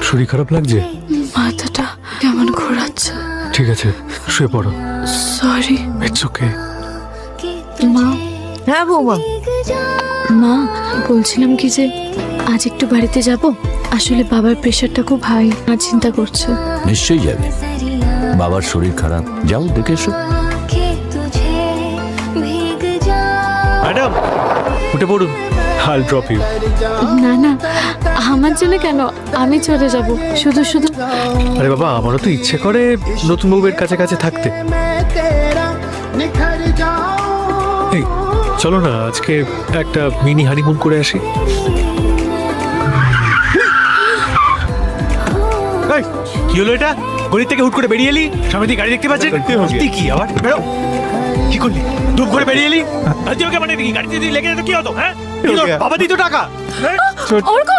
শরীর খারাপ লাগছে? মাথাটা কেমন ঘোরাচ্ছে। ঠিক আছে, শুয়ে পড়ো। সরি। It's okay. মা। হ্যাঁ বৌমা। মা, বলছিলাম কি যে আজ একটু বাড়িতে যাব। আসলে বাবার প্রেশারটা খুব হাই, মা চিন্তা করছে। নিশ্চয়ই যাবে, বাবার শরীর খারাপ, যাও দেখে এসো। ম্যাডাম, উঠে পড়ুন, আইল ড্রপ ইউ। না না, আমার জন্য কেন, আমি চলে যাব। শুধু শুধু। আরে বাবা, আমারও তো ইচ্ছে করে নতুন বউয়ের কাছে কাছে থাকতে। এই চলো না, আজকে একটা মিনি হানিমুন করে আসি। এই, কি হলো এটা? গলি থেকে হুট করে বেরিয়ে এলি, সামনে দিয়ে গাড়ি দেখতে পাচ্ছেন? কি আবার বেরো, কি করলি? ধূপ করে বেরিয়ে এলি, মানে গাড়িতে লেগে যেত কি হতো? হ্যাঁ, বাবা দিত টাকা। অর্ক,